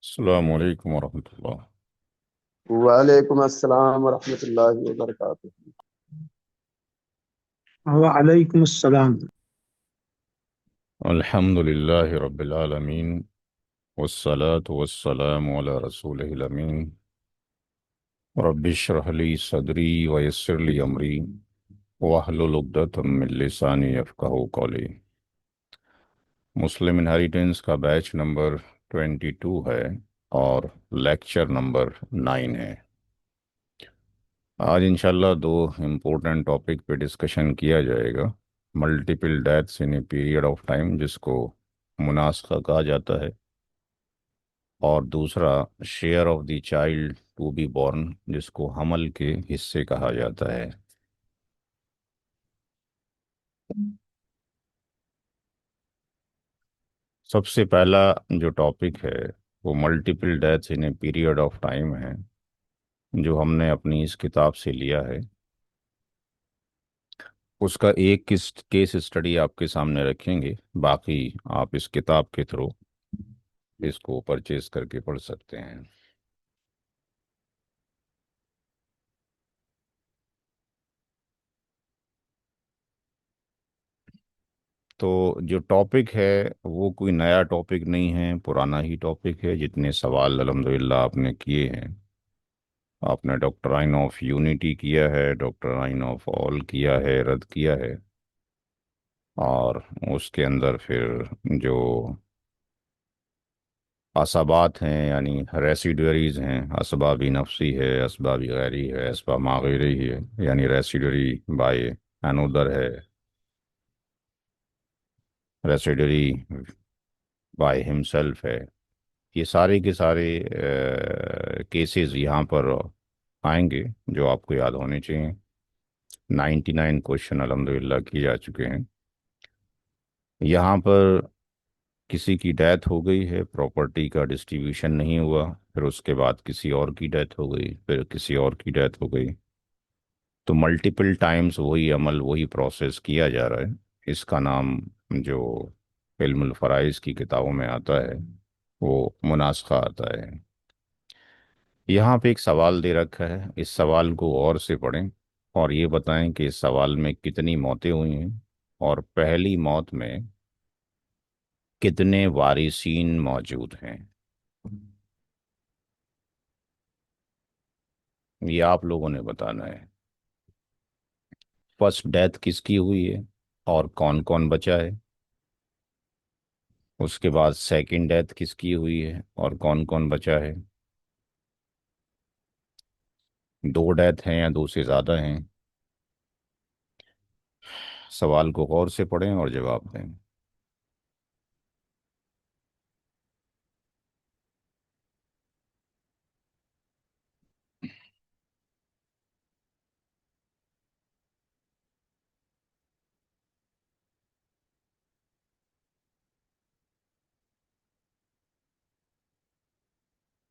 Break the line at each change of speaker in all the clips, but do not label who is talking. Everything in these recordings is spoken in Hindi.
अस्सलामु अलैकुम वरहमतुल्लाह।
वालेकुम अस्सलाम वरहमतुल्लाहि वबरकातुहू।
वालेकुम अस्सलाम।
अल्हम्दुलिल्लाहि रब्बिल आलमीन वस्सलातु वस्सलामु अला रसूलिहिल अमीन रब्बि इश्रह ली सदरी व यस्सिर ली अमरी वहलुल उक़दतम मिन लिसानी यफ़क़हू क़ौली। मुस्लिम इनहेरिटेंस का बैच नंबर 22 है और लेक्चर नंबर 9 है। आज इंशाल्लाह दो इम्पोर्टेंट टॉपिक पे डिस्कशन किया जाएगा। Multiple deaths in a period of time, जिसको मुनासखा कहा जाता है, और दूसरा share of the child to be born, जिसको हमल के हिस्से कहा जाता है। सबसे पहला जो टॉपिक है वो multiple deaths in a period of time है, जो हमने अपनी इस किताब से लिया है। उसका एक किस केस स्टडी आपके सामने रखेंगे, बाकी आप इस किताब के थ्रू इसको परचेज करके पढ़ सकते हैं। तो जो टॉपिक है वो कोई नया टॉपिक नहीं है, पुराना ही टॉपिक है। जितने सवाल अल्हम्दुलिल्लाह आपने किए हैं, आपने डॉक्ट्राइन ऑफ यूनिटी किया है, डॉक्ट्राइन ऑफ ऑल किया है, रद्द किया है, और उसके अंदर फिर जो असबात हैं यानी रेसिडुअरीज हैं, असबाबी नफसी है, असबाबी गैरी है, असबाब मागैरी है, यानी रेसिडुअरी बाय अनोदर है, रेसिडुअरी बाय हिमसेल्फ है। ये सारे के सारे केसेस यहाँ पर आएंगे, जो आपको याद होने चाहिए। 99 क्वेश्चन अल्हम्दुलिल्लाह किए जा चुके हैं। यहाँ पर किसी की डेथ हो गई है, प्रॉपर्टी का डिस्ट्रीब्यूशन नहीं हुआ, फिर उसके बाद किसी और की डेथ हो गई, फिर किसी और की डेथ हो गई, तो मल्टीपल टाइम्स वही अमल, वही प्रोसेस किया जा रहा है। इसका नाम, जो इल्मुल फराइज की किताबों में आता है, वो मुनासखा आता है। यहाँ पे एक सवाल दे रखा है, इस सवाल को और से पढ़ें और ये बताएं कि इस सवाल में कितनी मौतें हुई हैं और पहली मौत में कितने वारिसीन मौजूद हैं। ये आप लोगों ने बताना है। फर्स्ट डेथ किसकी हुई है और कौन कौन बचा है। उसके बाद सेकंड डेथ किसकी हुई है और कौन कौन बचा है। दो डेथ हैं या दो से ज़्यादा हैं। सवाल को गौर से पढ़ें और जवाब दें।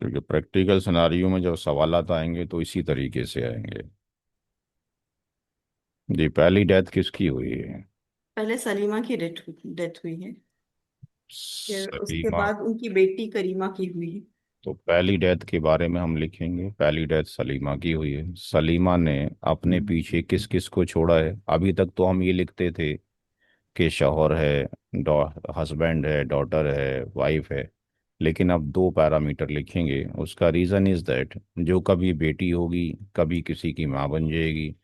क्योंकि प्रैक्टिकल सिनारियो में जब सवालात आएंगे तो इसी तरीके से आएंगे। जी, पहली डेथ किसकी हुई है।
पहले सलीमा की डेथ डेथ हुई है। फिर उसके
सलीमा।
बाद उनकी बेटी करीमा की हुई है।
तो पहली डेथ के बारे में हम लिखेंगे, पहली डेथ सलीमा की हुई है। सलीमा ने अपने पीछे किस किस को छोड़ा है। अभी तक तो हम ये लिखते थे कि शौहर है, हस्बैंड है, डॉटर है, वाइफ है, लेकिन अब दो पैरामीटर लिखेंगे। उसका रीज़न इज़ दैट जो कभी बेटी होगी कभी किसी की माँ बन जाएगी,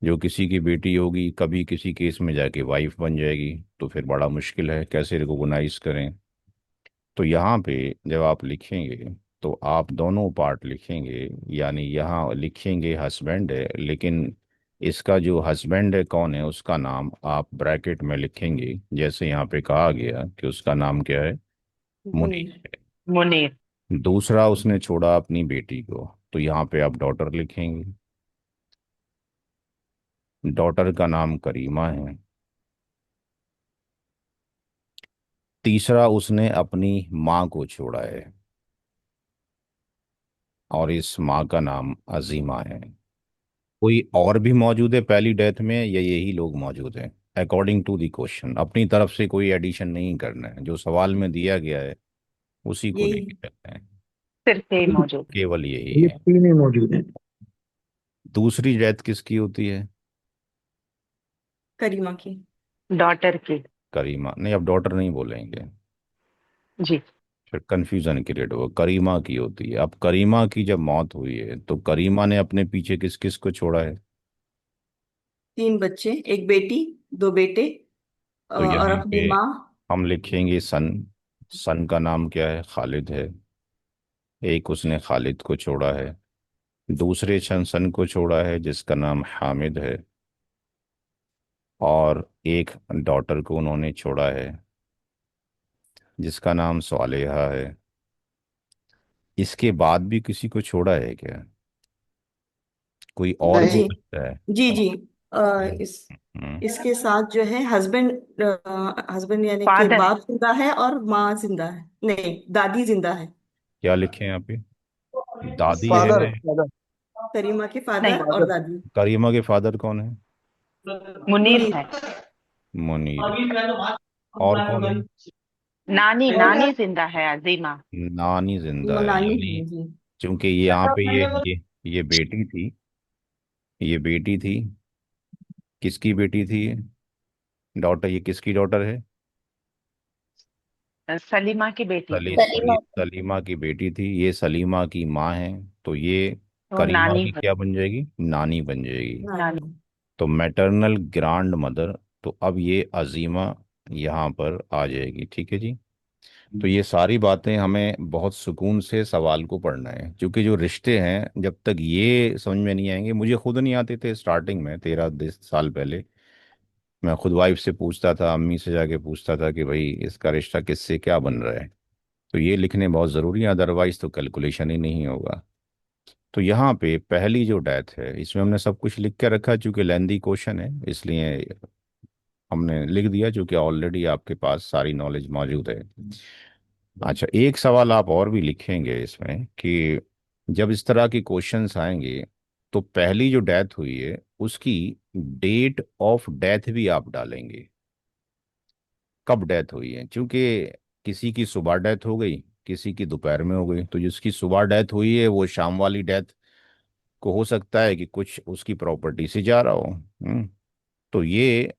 जो किसी की बेटी होगी कभी किसी केस में जाके वाइफ बन जाएगी, तो फिर बड़ा मुश्किल है कैसे रिकॉग्नाइज करें। तो यहाँ पे जब आप लिखेंगे तो आप दोनों पार्ट लिखेंगे, यानी यहाँ लिखेंगे हस्बैंड है, लेकिन इसका जो हस्बैंड है कौन है उसका नाम आप ब्रैकेट में लिखेंगे, जैसे यहाँ पे कहा गया कि उसका नाम क्या है,
मुनीर।
मुनीर
मुनीर।
है। दूसरा, उसने छोड़ा अपनी बेटी को, तो यहाँ पे आप डॉटर लिखेंगे। डॉटर का नाम करीमा है। तीसरा, उसने अपनी माँ को छोड़ा है और इस माँ का नाम अजीमा है। कोई और भी मौजूद है पहली डेथ में या यही लोग मौजूद हैं। अकॉर्डिंग टू द क्वेश्चन अपनी तरफ से कोई एडिशन नहीं करना है, जो सवाल में दिया गया है उसी को
यही
लेके चलते हैं।
सिर्फ यही मौजूद है।
केवल यही
ये
है।
तीन ही मौजूद हैं।
दूसरी डेथ किसकी होती है?
करीमा की।
डॉटर की।
करीमा नहीं, अब डॉटर नहीं बोलेंगे,
जी।
फिर कंफ्यूजन क्रिएट होगा। करीमा की होती है। अब करीमा की जब मौत हुई है तो करीमा ने अपने पीछे किस किस को छोड़ा है?
3 बच्चे, एक बेटी, 2 बेटे,
तो
और
यहाँ पे
अपनी माँ।
हम लिखेंगे सन। सन का नाम क्या है? खालिद है। एक उसने खालिद को छोड़ा है। दूसरे सन सन को छोड़ा है जिसका नाम हामिद है। और एक डॉटर को उन्होंने छोड़ा है जिसका नाम सालेहा है। इसके बाद भी किसी को छोड़ा है क्या? कोई और भी
नहीं।
जी
बच्चा है?
जी जी।
हम्म।
इस
हम्म।
इसके साथ जो है हस्बैंड, हस्बैंड यानी कि
फादर।
बाप जिंदा है और माँ जिंदा है, नहीं दादी जिंदा है।
क्या लिखे हैं यहाँ पे? दादी
फादर
है।
फादर
करीमा के
नहीं,
फादर और
फादर।
दादी।
करीमा के फादर कौन है?
मुनीर
मुनीर।
है।
मुनीर। और कौन है?
नानी, नानी जिंदा है, अजीमा।
नानी जिंदा है,
नानी
यानी
है जी।
क्योंकि ये यहाँ पे ये बेटी थी। ये बेटी थी। किसकी बेटी थी ये? डॉटर, ये किसकी डॉटर है?
सलीमा की बेटी थी।
सलीमा की बेटी थी। ये सलीमा की माँ है। तो ये
तो
करीमा
नानी
की
है।
क्या बन जाएगी? नानी बन जाएगी।
नानी।
नानी।
तो मैटरनल ग्रांड मदर। तो अब ये अजीमा यहाँ पर आ जाएगी। ठीक है जी। तो ये सारी बातें हमें बहुत सुकून से सवाल को पढ़ना है, क्योंकि जो रिश्ते हैं जब तक ये समझ में नहीं आएंगे, मुझे खुद नहीं आते थे स्टार्टिंग में 13 साल पहले। मैं खुद वाइफ से पूछता था, अम्मी से जाके पूछता था कि भाई इसका रिश्ता किससे क्या बन रहा है। तो ये लिखने बहुत ज़रूरी है, अदरवाइज तो कैलकुलेशन ही नहीं होगा। तो यहाँ पे पहली जो डेथ है इसमें हमने सब कुछ लिख के रखा, चूंकि लेंदी क्वेश्चन है इसलिए हमने लिख दिया, क्योंकि ऑलरेडी आपके पास सारी नॉलेज मौजूद है। अच्छा, एक सवाल आप और भी लिखेंगे इसमें कि जब इस तरह के क्वेश्चंस आएंगे तो पहली जो डेथ हुई है उसकी डेट ऑफ डेथ भी आप डालेंगे। कब डेथ हुई है, क्योंकि किसी की सुबह डेथ हो गई, किसी की दोपहर में हो गई। तो जिसकी सुबह डेथ हुई है वो शाम वाली डेथ को हो सकता है कि कुछ उसकी प्रॉपर्टी से जा रहा हो। तो ये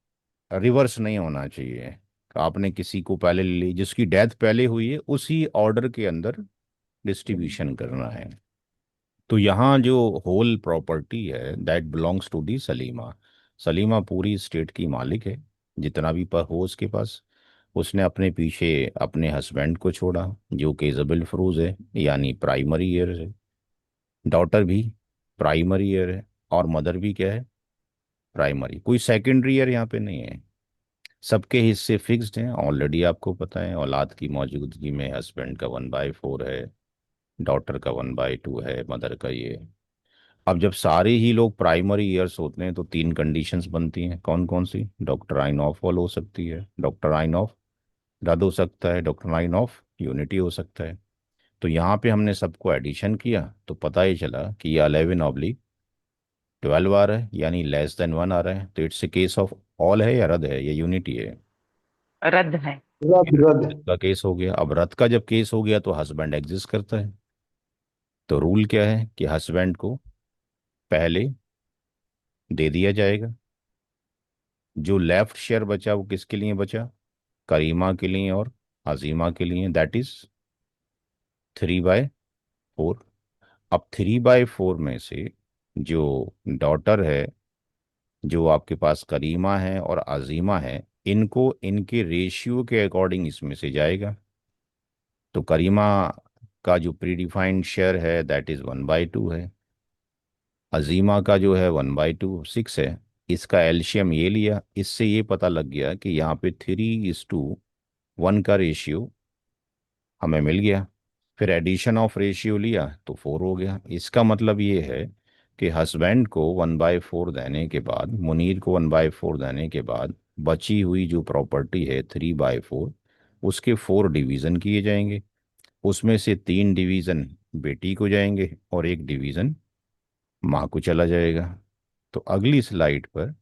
रिवर्स नहीं होना चाहिए। आपने किसी को पहले ले ली, जिसकी डेथ पहले हुई है उसी ऑर्डर के अंदर डिस्ट्रीब्यूशन करना है। तो यहाँ जो होल प्रॉपर्टी है that belongs to the Salima. Salima पूरी स्टेट की मालिक है, जितना भी पर हो उसके पास। उसने अपने पीछे अपने हस्बैंड को छोड़ा जो कि इजबेल फरूज है, यानी प्राइमरी ईयर है। डॉटर भी प्राइमरी ईयर है। और मदर भी क्या है? प्राइमरी। कोई सेकेंडरी ईयर यहाँ पे नहीं है। सबके हिस्से फिक्स्ड हैं ऑलरेडी, आपको पता है। औलाद की मौजूदगी में हस्बैंड का 1/4 है, डॉटर का 1/2 है, मदर का ये। अब जब सारे ही लोग प्राइमरी ईयर्स होते हैं तो 3 कंडीशंस बनती हैं। कौन कौन सी? डॉक्ट्राइन ऑफ ऑल हो सकती है, डॉक्ट्राइन ऑफ रद हो सकता है, डॉक्ट्राइन ऑफ यूनिटी हो सकता है। तो यहाँ पे हमने सबको एडिशन किया तो पता ही चला कि ये 11/12 आ रहा है, यानी लेस देन 1 आ रहा है। तो it's a case of all है या रद है या यूनिटी है?
रद्द है।
रद्द रद्द।
रद का केस हो गया। अब रद का जब केस हो गया तो हस्बैंड एग्जिस्ट करता है। तो रूल क्या है कि हस्बैंड को पहले दे दिया जाएगा। जो लेफ्ट शेयर बचा वो किसके लिए बचा? करीमा के लिए और अजीमा के लिए, दैट इज 3/4। अब 3/4 में से जो डॉटर है, जो आपके पास करीमा है और अजीमा है, इनको इनके रेशियो के अकॉर्डिंग इसमें से जाएगा। तो करीमा का जो प्रीडिफाइंड शेयर है दैट इज 1/2 है। अजीमा का जो है 1/2 6 है। इसका एल्शियम ये लिया, इससे ये पता लग गया कि यहाँ पे 3:1 का रेशियो हमें मिल गया। फिर एडिशन ऑफ रेशियो लिया तो 4 हो गया। इसका मतलब ये है कि हस्बैंड को 1/4 देने के बाद, मुनीर को 1/4 देने के बाद बची हुई जो प्रॉपर्टी है 3/4, उसके 4 डिवीज़न किए जाएंगे। उसमें से 3 डिवीज़न बेटी को जाएंगे और एक डिवीज़न माँ को चला जाएगा। तो अगली स्लाइड पर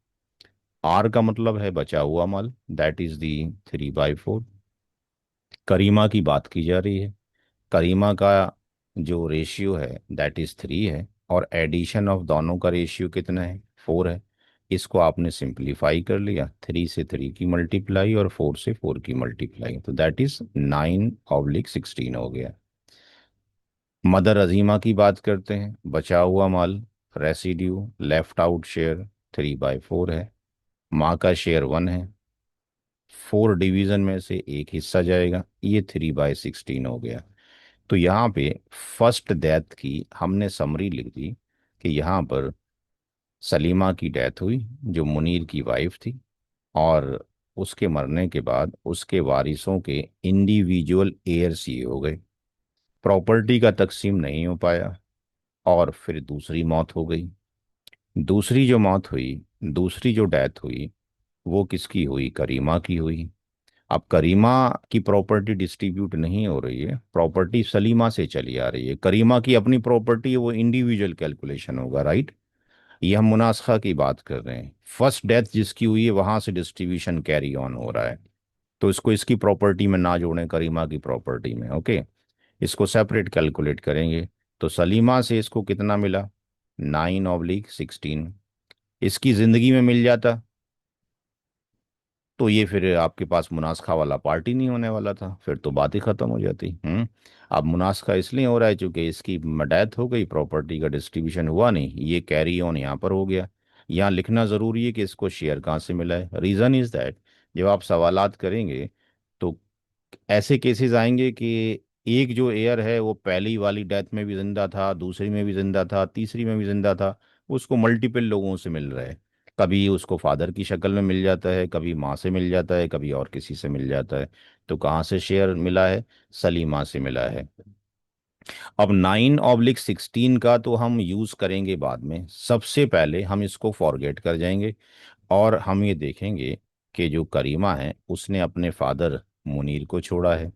आर का मतलब है बचा हुआ माल, दैट इज दी 3/4। करीमा की बात की जा रही है। करीमा का जो रेशियो है दैट इज 3 है, और एडिशन ऑफ दोनों का रेशियो कितना है, 4 है। इसको आपने सिंप्लीफाई कर लिया, 3 से 3 की मल्टीप्लाई और 4 से 4 की मल्टीप्लाई, तो दैट इज 9/16 हो गया। मदर अजीमा की बात करते हैं, बचा हुआ माल, रेसिड्यू, लेफ्ट आउट शेयर 3/4 है। माँ का शेयर 1 है, 4 डिवीजन में से एक हिस्सा जाएगा, ये 3/16 हो गया। तो यहाँ पे फर्स्ट डेथ की हमने समरी लिख दी कि यहाँ पर सलीमा की डेथ हुई जो मुनीर की वाइफ थी, और उसके मरने के बाद उसके वारिसों के इंडिविजुअल एयर्स ये हो गए, प्रॉपर्टी का तकसीम नहीं हो पाया, और फिर दूसरी मौत हो गई। दूसरी जो मौत हुई, दूसरी जो डेथ हुई, वो किसकी हुई, करीमा की हुई। अब करीमा की प्रॉपर्टी डिस्ट्रीब्यूट नहीं हो रही है, प्रॉपर्टी सलीमा से चली आ रही है, करीमा की अपनी प्रॉपर्टी है, वो इंडिविजुअल कैलकुलेशन होगा, राइट। ये हम मुनासखा की बात कर रहे हैं, फर्स्ट डेथ जिसकी हुई है वहां से डिस्ट्रीब्यूशन कैरी ऑन हो रहा है, तो इसको इसकी प्रॉपर्टी में ना जोड़ें, करीमा की प्रॉपर्टी में, ओके। इसको सेपरेट कैलकुलेट करेंगे, तो सलीमा से इसको कितना मिला, 9/16। इसकी जिंदगी में मिल जाता तो ये फिर आपके पास मुनासखा वाला पार्टी नहीं होने वाला था, फिर तो बात ही खत्म हो जाती। अब मुनासखा इसलिए हो रहा है क्योंकि इसकी डेथ हो गई, प्रॉपर्टी का डिस्ट्रीब्यूशन हुआ नहीं, ये कैरी ऑन यहाँ पर हो गया। यहाँ लिखना ज़रूरी है कि इसको शेयर कहाँ से मिला है। रीज़न इज़ दैट जब आप सवालात करेंगे तो ऐसे केसेस आएंगे कि एक जो एयर है वो पहली वाली डेथ में भी जिंदा था, दूसरी में भी जिंदा था, तीसरी में भी जिंदा था, उसको मल्टीपल लोगों से मिल रहा है। कभी उसको फादर की शक्ल में मिल जाता है, कभी माँ से मिल जाता है, कभी और किसी से मिल जाता है। तो कहाँ से शेयर मिला है, सलीमा से मिला है। अब 9/16 का तो हम यूज़ करेंगे बाद में, सबसे पहले हम इसको फॉरगेट कर जाएंगे, और हम ये देखेंगे कि जो करीमा है उसने अपने फादर मुनीर को छोड़ा है,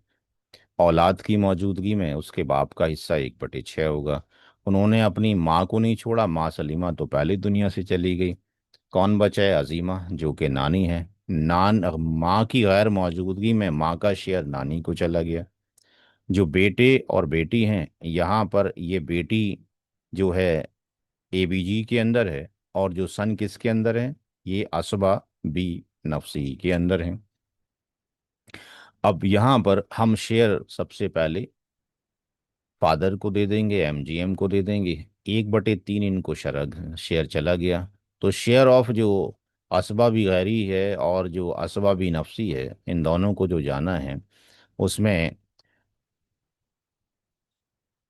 औलाद की मौजूदगी में उसके बाप का हिस्सा 1/6 होगा। उन्होंने अपनी माँ को नहीं छोड़ा, माँ सलीमा तो पहले दुनिया से चली गई। कौन बचा है, अजीमा जो कि नानी है। माँ की गैर मौजूदगी में माँ का शेयर नानी को चला गया। जो बेटे और बेटी हैं, यहाँ पर ये बेटी जो है एबीजी के अंदर है, और जो सन किसके अंदर है, ये असबा बी नफसी के अंदर है। अब यहाँ पर हम शेयर सबसे पहले फादर को दे देंगे, एमजीएम को दे देंगे, 1/3 इनको शरग शेयर चला गया। तो शेयर ऑफ जो असबा भी गैरी है और जो असबा भी नफसी है, इन दोनों को जो जाना है, उसमें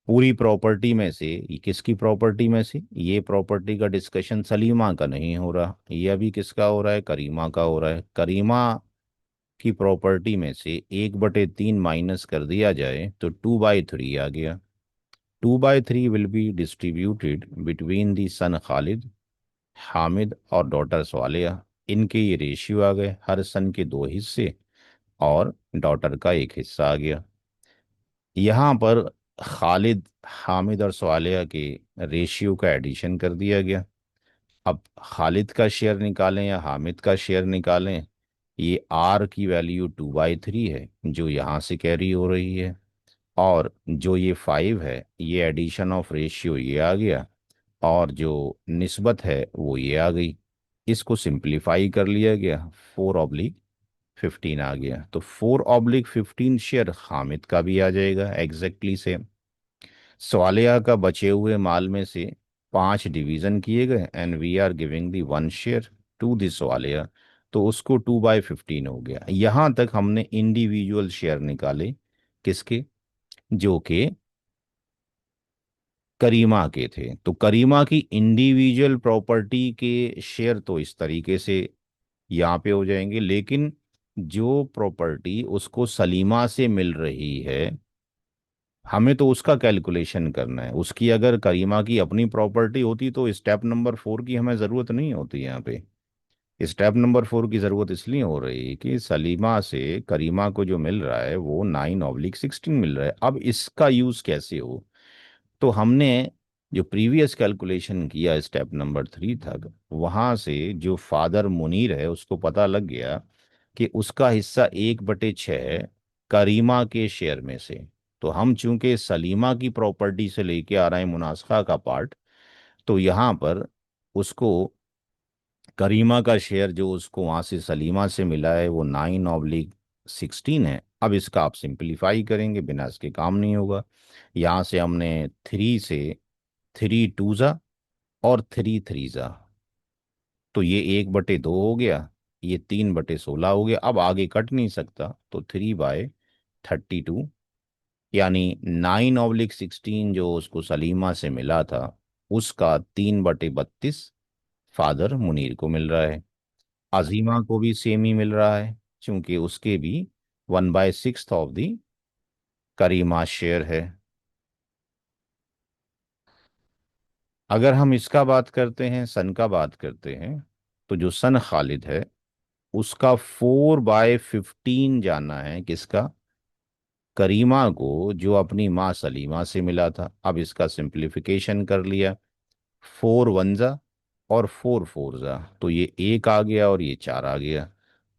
पूरी प्रॉपर्टी में से ये किसकी प्रॉपर्टी में से, ये प्रॉपर्टी का डिस्कशन सलीमा का नहीं हो रहा, ये अभी किसका हो रहा है, करीमा का हो रहा है। करीमा की प्रॉपर्टी में से 1/3 माइनस कर दिया जाए तो 2/3 आ गया। 2/3 will be distributed between the son Khalid, Hamid और डॉटर स्वालिया। इनके ये रेशियो आ गए, हर सन के 2 हिस्से और डॉटर का एक हिस्सा आ गया। यहाँ पर खालिद, हामिद और स्वालिया के रेशियो का एडिशन कर दिया गया। अब खालिद का शेयर निकालें या हामिद का शेयर निकालें, ये आर की वैल्यू 2/3 है जो यहाँ से कैरी हो रही है, और जो ये 5 है ये एडिशन ऑफ रेशियो ये आ गया, और जो निस्बत है वो ये आ गई। इसको सिंप्लीफाई कर लिया गया, 4/15 आ गया, तो 4/15 शेयर हामिद का भी आ जाएगा एग्जैक्टली सेम। स्वालिया का बचे हुए माल में से 5 डिवीजन किए गए, and we are giving the 1 share to this Swalia, तो उसको 2/15 हो गया। यहां तक हमने इंडिविजुअल शेयर निकाले, किसके, जो कि करीमा के थे। तो करीमा की इंडिविजुअल प्रॉपर्टी के शेयर तो इस तरीके से यहाँ पे हो जाएंगे, लेकिन जो प्रॉपर्टी उसको सलीमा से मिल रही है, हमें तो उसका कैलकुलेशन करना है। उसकी अगर करीमा की अपनी प्रॉपर्टी होती तो स्टेप नंबर 4 की हमें ज़रूरत नहीं होती यहाँ पे। स्टेप नंबर 4 की ज़रूरत इसलिए हो रही है कि सलीमा से करीमा को जो मिल रहा है वो 9/16 मिल रहा है। अब इसका यूज़ कैसे हो, तो हमने जो प्रीवियस कैलकुलेशन किया स्टेप नंबर 3 तक, वहाँ से जो फादर मुनीर है उसको पता लग गया कि उसका हिस्सा 1/6 करीमा के शेयर में से। तो हम चूंकि सलीमा की प्रॉपर्टी से लेके आ रहे हैं मुनासखा का पार्ट, तो यहाँ पर उसको करीमा का शेयर जो उसको वहां से सलीमा से मिला है वो 9/16 है। अब इसका आप सिंपलीफाई करेंगे, बिना इसके काम नहीं होगा। यहाँ से हमने 3 से 3 2 और 3 3 तो ये 1/2 हो गया, ये 3/16 हो गया। अब आगे कट नहीं सकता, तो 3/32, यानी 9/16 जो उसको सलीमा से मिला था उसका 3/32 फादर मुनीर को मिल रहा है। अजीमा को भी सेम ही मिल रहा है, क्योंकि उसके भी 1/6 ऑफ दी करीमा शेयर है। अगर हम इसका बात करते हैं, सन का बात करते हैं, तो जो सन खालिद है उसका 4/15 जाना है किसका, करीमा को, जो अपनी माँ सलीमा से मिला था। अब इसका सिंप्लीफिकेशन कर लिया, 4 1 और 4 4 तो ये 1 आ गया और ये 4 आ गया।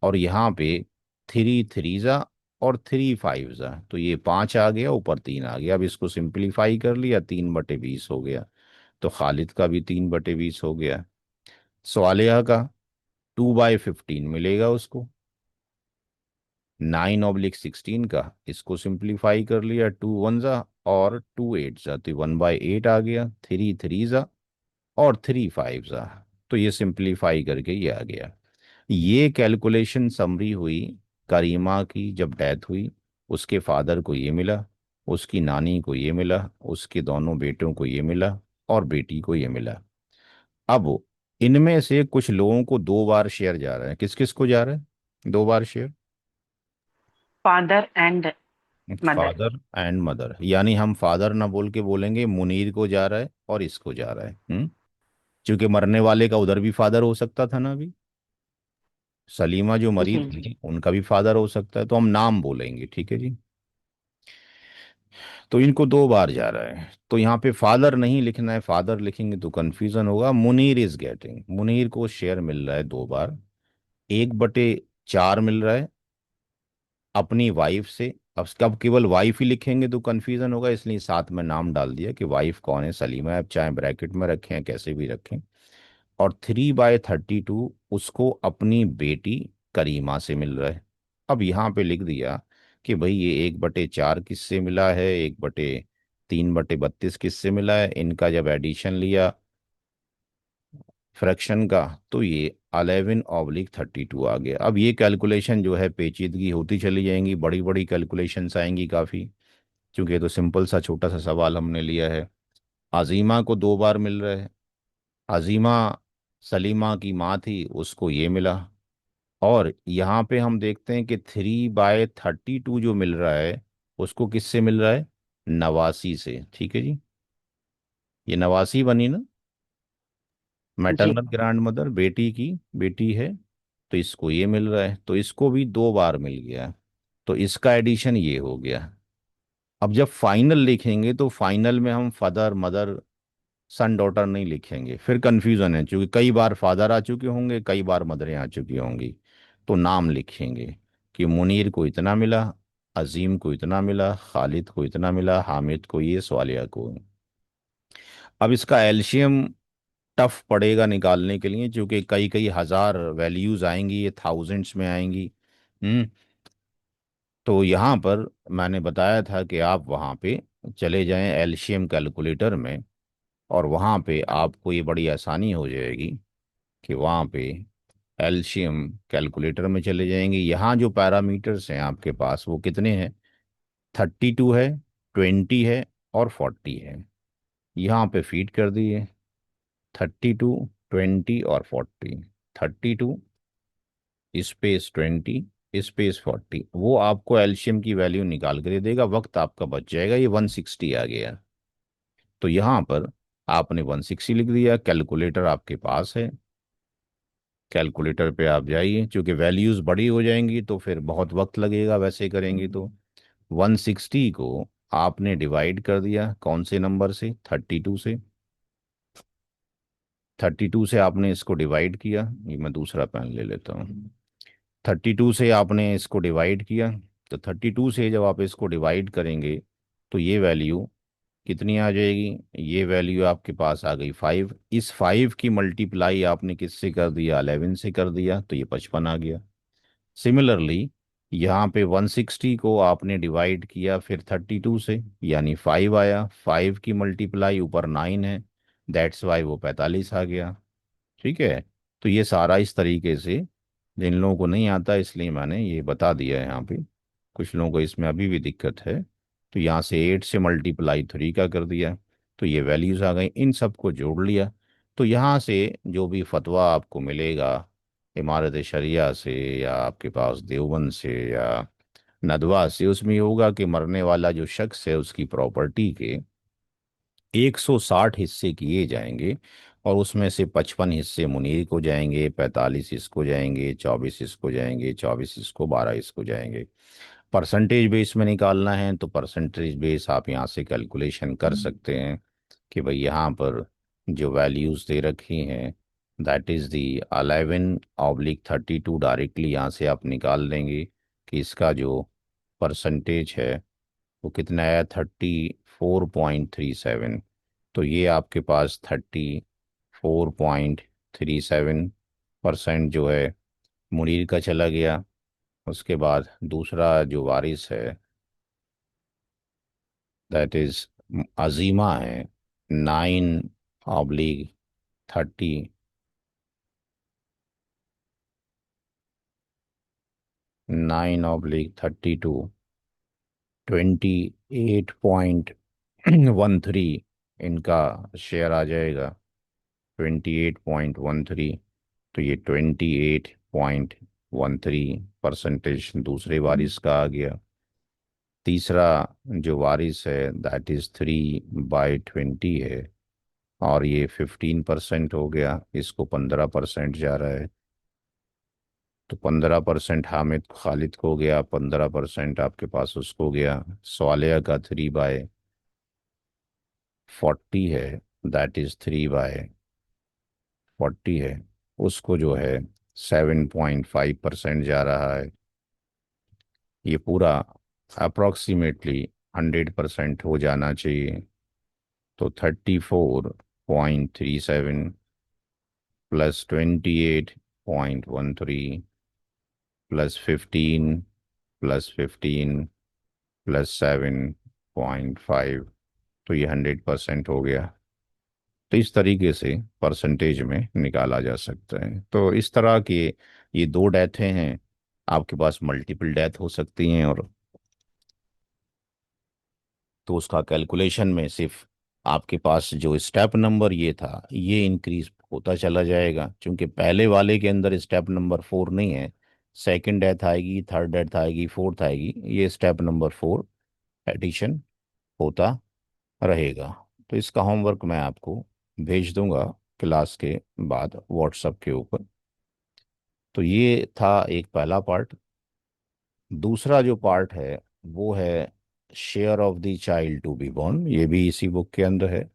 और यहाँ पे 3 3 और 3 5 तो ये 5 आ गया, ऊपर 3 आ गया। अब इसको सिंप्लीफाई कर लिया, 3/20 हो गया। तो खालिद का भी 3/20 हो गया। स्वालिहा का 2/15 मिलेगा उसको। 9/16 का इसको सिंप्लीफाई कर लिया, 2 1 और 2 8 तो 1/8 आ गया। 3 3 और 3 5 तो ये सिंप्लीफाई करके ये आ गया। ये कैलकुलेशन समरी हुई करीमा की, जब डेथ हुई उसके फादर को ये मिला, उसकी नानी को ये मिला, उसके दोनों बेटों को ये मिला और बेटी को ये मिला। अब इनमें से कुछ लोगों को 2 बार शेयर जा रहा है। किस किस को जा रहा है 2 बार share?
Father and mother.
Father and mother, यानी हम फादर ना बोल के बोलेंगे मुनीर को जा रहा है और इसको जा रहा है। क्योंकि मरने वाले का उधर भी फादर हो सकता था ना अभी, सलीमा जो मरी
जी जी।
थी उनका भी फादर हो सकता है, तो हम नाम बोलेंगे, ठीक है जी। तो इनको 2 बार जा रहा है, तो यहाँ पे फादर नहीं लिखना है, फादर लिखेंगे तो कंफ्यूजन होगा। मुनीर इज गेटिंग, मुनीर को शेयर मिल रहा है 2 बार। 1/4 मिल रहा है अपनी वाइफ से। अब केवल वाइफ ही लिखेंगे तो कंफ्यूजन होगा, इसलिए साथ में नाम डाल दिया कि वाइफ कौन है, सलीमा है। अब चाहे ब्रैकेट में रखें कैसे भी रखें। और 3/32 उसको अपनी बेटी करीमा से मिल रहा है। अब यहाँ पे लिख दिया कि भाई ये 1/4 किससे मिला है, 1/3/32 किससे मिला है, इनका जब एडिशन लिया फ्रैक्शन का, तो ये 11/32 आ गया। अब ये कैलकुलेशन जो है पेचीदगी होती चली जाएंगी, बड़ी बड़ी कैलकुलेशंस आएंगी काफ़ी, क्योंकि ये तो सिंपल सा छोटा सा सवाल हमने लिया है। अजीमा को 2 बार मिल रहा है। अजीमा सलीमा की माँ थी, उसको ये मिला। और यहाँ पे हम देखते हैं कि 3/32 जो मिल रहा है उसको किससे मिल रहा है, नवासी से। ठीक है जी, ये नवासी बनी ना,
जी
मैटरनल ग्रैंड मदर बेटी की बेटी है, तो इसको ये मिल रहा है, तो इसको भी 2 बार मिल गया। तो इसका एडिशन ये हो गया। अब जब फाइनल लिखेंगे तो फाइनल में हम फादर मदर सन डॉटर नहीं लिखेंगे, फिर कंफ्यूजन है, क्योंकि कई बार फादर आ चुके होंगे, कई बार मदरें आ चुकी होंगी। तो नाम लिखेंगे कि मुनीर को इतना मिला, अजीम को इतना मिला, खालिद को इतना मिला, हामिद को ये, स्वालिया को। अब इसका एल्शियम टफ पड़ेगा निकालने के लिए, क्योंकि कई कई हजार वैल्यूज आएंगी, ये थाउजेंड्स में आएंगी। हम्म तो यहाँ पर मैंने बताया था कि आप वहाँ पे चले जाएं एल्शियम कैलकुलेटर में, और वहाँ पे आपको ये बड़ी आसानी हो जाएगी कि वहाँ पे एल्शियम कैलकुलेटर में चले जाएंगे। यहाँ जो पैरामीटर्स हैं आपके पास वो कितने हैं, 32 है, 20 है और 40 है। यहाँ पे फीड कर दिए, 32, 20 और 40। 32 स्पेस 20 स्पेस 40, वो आपको एल्शियम की वैल्यू निकाल कर दे देगा। वक्त आपका बच जाएगा, ये 160 आ गया। तो यहाँ पर आपने 160 लिख दिया, कैलकुलेटर आपके पास है, कैलकुलेटर पे आप जाइए, क्योंकि वैल्यूज़ बड़ी हो जाएंगी तो फिर बहुत वक्त लगेगा वैसे करेंगे तो। 160 को आपने डिवाइड कर दिया कौन से नंबर से, 32 से। 32 से आपने इसको डिवाइड किया, ये मैं दूसरा पेन ले लेता हूँ। 32 से आपने इसको डिवाइड किया, तो 32 से जब आप इसको डिवाइड करेंगे तो ये वैल्यू कितनी आ जाएगी? ये वैल्यू आपके पास आ गई 5। इस 5 की मल्टीप्लाई आपने किससे कर दिया? 11 से कर दिया, तो ये 55 आ गया। सिमिलरली यहाँ पे 160 को आपने डिवाइड किया फिर 32 से, यानी 5 आया। 5 की मल्टीप्लाई ऊपर 9 है, दैट्स वाई वो 45 आ गया। ठीक है। तो ये सारा इस तरीके से, जिन लोगों को नहीं आता इसलिए मैंने ये बता दिया है यहाँ पे, कुछ लोगों को इसमें अभी भी दिक्कत है। तो यहाँ से 8 से मल्टीप्लाई 3 का कर दिया, तो ये वैल्यूज़ आ गई, इन सबको जोड़ लिया। तो यहाँ से जो भी फतवा आपको मिलेगा इमारत शरिया से, या आपके पास देवबंद से, या नदवा से, उसमें ये होगा कि मरने वाला जो शख्स है उसकी प्रॉपर्टी के 160 हिस्से किए जाएंगे, और उसमें से 55 हिस्से मुनीर को जाएंगे, 45 इसको जाएंगे, 24 इसको जाएंगे, 24 इसको, 12 इसको जाएंगे। परसेंटेज बेस में निकालना है तो परसेंटेज बेस आप यहाँ से कैलकुलेशन कर सकते हैं कि भाई यहाँ पर जो वैल्यूज़ दे रखी हैं, दैट इज़ दी 11/32, डायरेक्टली यहाँ से आप निकाल देंगे कि इसका जो परसेंटेज है वो कितना है, 34.37। तो ये आपके पास 34.37% जो है मुनीर का चला गया। उसके बाद दूसरा जो वारिस है, दैट इज अजीमा है, 9/30, 9/32, 28.13 इनका शेयर आ जाएगा, 28.13। तो ये 28.13% दूसरे वारिस का आ गया। तीसरा जो वारिस है दैट इज़ 3/20 है, और ये 15% हो गया, इसको 15% जा रहा है। तो 15% हामिद खालिद को गया, 15% आपके पास उसको गया। स्वालिया का 3/40 है, दैट इज़ 3/40 है, उसको जो है 7.5% जा रहा है। ये पूरा अप्रॉक्सीमेटली 100% हो जाना चाहिए। तो 34.37 प्लस 28.13 प्लस 15 प्लस 15 प्लस 7.5, तो ये 100% हो गया। तो इस तरीके से परसेंटेज में निकाला जा सकता है। तो इस तरह के ये दो डेथें हैं, आपके पास मल्टीपल डेथ हो सकती हैं, और तो उसका कैलकुलेशन में सिर्फ आपके पास जो स्टेप नंबर ये था ये इंक्रीज होता चला जाएगा, क्योंकि पहले वाले के अंदर स्टेप नंबर 4 नहीं है। सेकंड डेथ आएगी, थर्ड डेथ आएगी, फोर्थ आएगी, ये स्टेप नंबर 4 एडिशन होता रहेगा। तो इसका होमवर्क मैं आपको भेज दूंगा क्लास के बाद व्हाट्सएप के ऊपर। तो ये था एक पहला पार्ट। दूसरा जो पार्ट है वो है share of the child to be born, ये भी इसी बुक के अंदर है।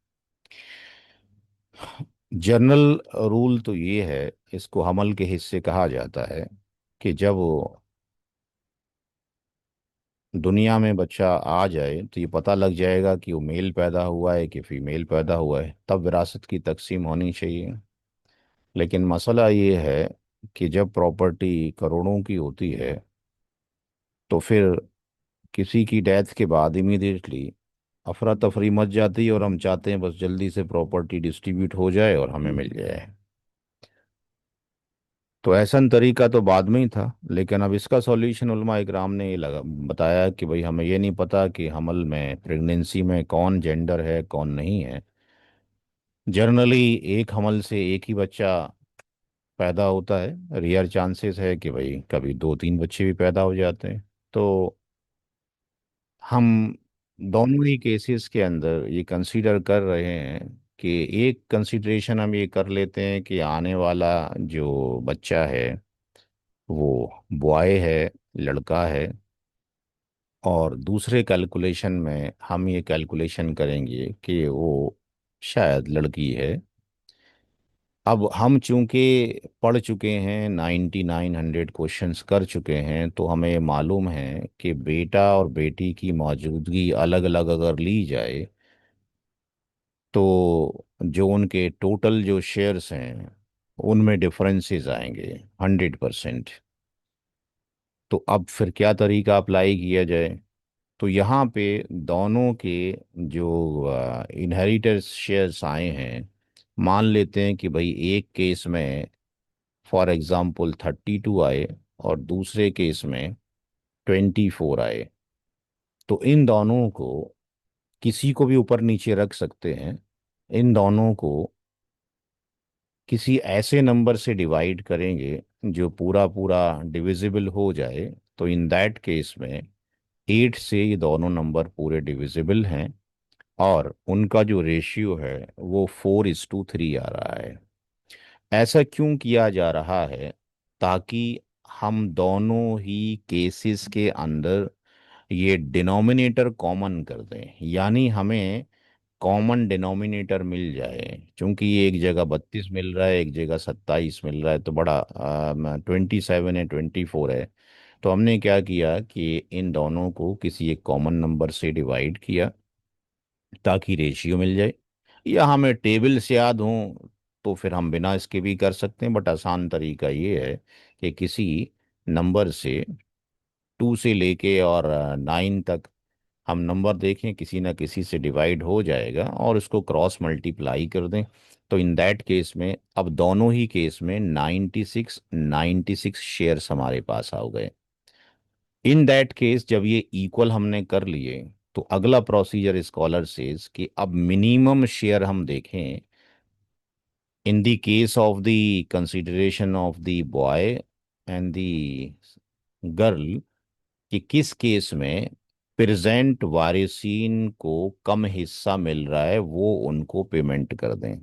जनरल रूल तो ये है, इसको हमल के हिस्से कहा जाता है, कि जब दुनिया में बच्चा आ जाए तो ये पता लग जाएगा कि वो मेल पैदा हुआ है कि फीमेल पैदा हुआ है, तब विरासत की तकसीम होनी चाहिए। लेकिन मसला ये है कि जब प्रॉपर्टी करोड़ों की होती है तो फिर किसी की डेथ के बाद इमीडिएटली अफरा तफरी मच जाती है, और हम चाहते हैं बस जल्दी से प्रॉपर्टी डिस्ट्रीब्यूट हो जाए और हमें मिल जाए। तो ऐसा तरीका तो बाद में ही था, लेकिन अब इसका सॉल्यूशन उलमा इकराम ने ये लगा बताया कि भाई हमें ये नहीं पता कि हमल में, प्रेगनेंसी में कौन जेंडर है कौन नहीं है। जनरली एक हमल से एक ही बच्चा पैदा होता है, रेयर चांसेस है कि भाई कभी दो तीन बच्चे भी पैदा हो जाते हैं। तो हम दोनों ही केसेस के अंदर ये कंसीडर कर रहे हैं कि एक कंसीडरेशन हम ये कर लेते हैं कि आने वाला जो बच्चा है वो बॉय है, लड़का है, और दूसरे कैलकुलेशन में हम ये कैलकुलेशन करेंगे कि वो शायद लड़की है। अब हम चूंकि पढ़ चुके हैं, 9900 क्वेश्चंस कर चुके हैं, तो हमें मालूम है कि बेटा और बेटी की मौजूदगी अलग अलग अगर ली जाए तो जो उनके टोटल जो शेयर्स हैं उनमें डिफरेंसेस आएंगे 100%। तो अब फिर क्या तरीका अप्लाई किया जाए? तो यहाँ पे दोनों के जो इनहेरिटेंस शेयर्स आए हैं, मान लेते हैं कि भाई एक केस में फॉर एग्जांपल 32 आए और दूसरे केस में 24 आए। तो इन दोनों को किसी को भी ऊपर नीचे रख सकते हैं। इन दोनों को किसी ऐसे नंबर से डिवाइड करेंगे जो पूरा पूरा डिविजिबल हो जाए। तो इन दैट केस में 8 से ये दोनों नंबर पूरे डिविजिबल हैं, और उनका जो रेशियो है वो 4:3 आ रहा है। ऐसा क्यों किया जा रहा है? ताकि हम दोनों ही केसेस के अंदर ये डिनोमिनेटर कॉमन कर दें, यानी हमें कॉमन डिनोमिनेटर मिल जाए। क्योंकि ये एक जगह 32 मिल रहा है, एक जगह 27 मिल रहा है, तो बड़ा 27 है, 24 है। तो हमने क्या किया कि इन दोनों को किसी एक कॉमन नंबर से डिवाइड किया ताकि रेशियो मिल जाए। या हमें टेबल से याद हो तो फिर हम बिना इसके भी कर सकते हैं, बट आसान तरीका ये है कि किसी नंबर से 2 से लेके और 9 तक हम नंबर देखें, किसी ना किसी से डिवाइड हो जाएगा और उसको क्रॉस मल्टीप्लाई कर दें। तो इन दैट केस में अब दोनों ही केस में 96 शेयर्स हमारे पास आ गए। इन दैट केस जब ये इक्वल हमने कर लिए, तो अगला प्रोसीजर स्कॉलर सेज कि अब मिनिमम शेयर हम देखें in the case of the consideration of the boy and the girl, कि किस केस में प्रेजेंट वारिसीन को कम हिस्सा मिल रहा है, वो उनको पेमेंट कर दें,